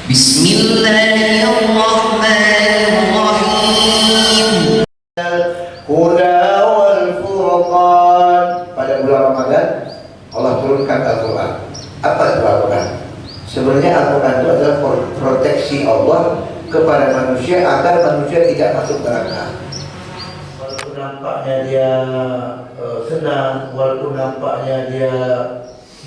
Bismillahirrahmanirrahim. Huda wal furqan. Pada bulan Ramadan Allah turunkan Al-Quran. Apa itu Al-Quran? Sebenarnya Al-Quran itu adalah proteksi Allah kepada manusia agar manusia tidak masuk neraka. Walaupun nampaknya dia senang, walaupun nampaknya dia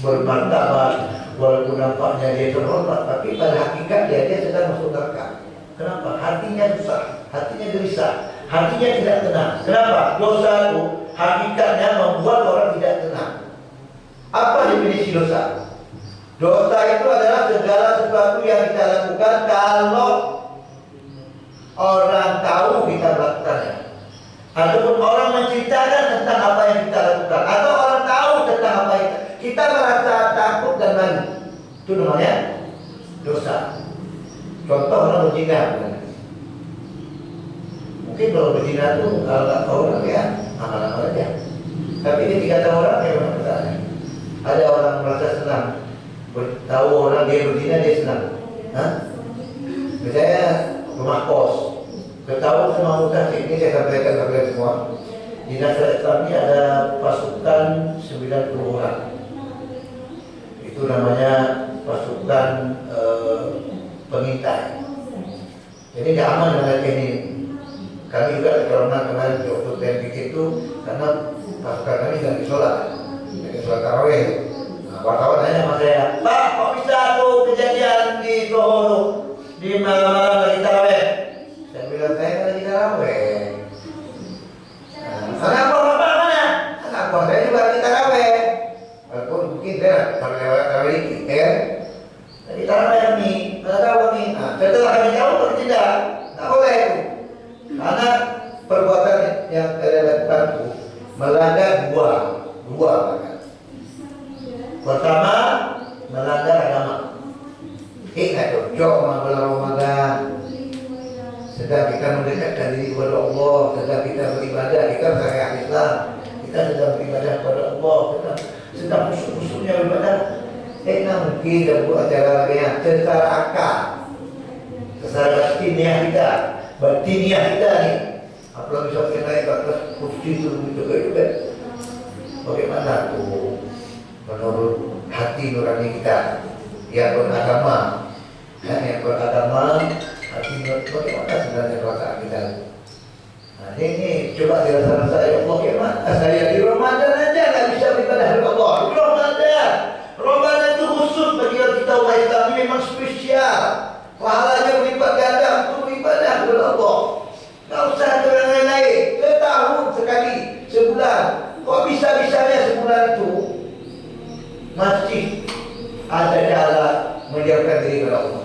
bermartabat, walaupun nampaknya dia terhormat, tapi pada hakikat dia sedang masuk neraka. Kenapa? Hatinya susah, hatinya gelisah, hatinya tidak tenang. Kenapa? Dosa itu hakikatnya membuat orang tidak tenang. Apa definisi dosa? Dosa itu adalah segala sesuatu yang kita lakukan kalau orang tahu kita melakukannya, ataupun orang menceritakan tentang apa yang kita lakukan, atau orang tahu tentang apa yang kita merasa takut dan malu. Itu namanya dosa. Contoh orang berzina. Mungkin kalau berzina itu kalau nggak tahu orang ya amal-amal aja. Tapi ketika tahu orang ya benar. Ada orang merasa senang, tahu orang dia berzina dia senang. Misalnya rumah kos, ketahui semua mutasi ini saya sampaikan kepada semua. Di Nasrul Islam ini ada pasukan 90 orang. Itu namanya pasukan pengintai. Jadi tidak aman dengan ini. Kami juga karena kemarin di waktu TNPK itu karena pasukan kami tidak disolat, sholat tarawih. Nah, wartawan nanya sama saya, Pak, kok bisa tuh kejadian di Solo di malam-malam lagi tarawih? Saya bilang saya lagi tarawih. Anak buah bapak mana? Anak buah saya juga lagi tarawih. Walaupun mungkin saya kalau lewat tarawih lagi tarawih kami, nggak tahu kami. Nah, setelah kami tahu atau tidak, nggak boleh itu. Karena perbuatan yang kalian lakukan itu melanggar dua bahkan. Pertama, melanggar agama. Ingat tuh, bulan Ramadan sedang kita mendekatkan diri kepada Allah, sedang kita beribadah, kita syariat Islam, kita sedang beribadah kepada Allah, kita sedang musuh-musuhnya beribadah. Mungkin dan buat acara lagi yang secara akal, secara batiniah kita nih. Apalagi sampai naik ke atas kursi itu begitu kan? Bagaimana tuh menurut hati nurani kita yang beragama, hati nurani bagaimana sebenarnya perasaan kita? Nah ini coba dirasakan saya, bagaimana saya di Ramadan aja nggak bisa beribadah kepada Allah. Ramadan itu khusus bagi kita umat Islam, ini memang spesial. Pahalanya berlipat ganda untuk beribadah kepada Allah. Nggak usah dengan lain-lain. Setahun sekali, sebulan. Kok bisa-bisanya sebulan itu masih ada cara menjauhkan diri kepada Allah?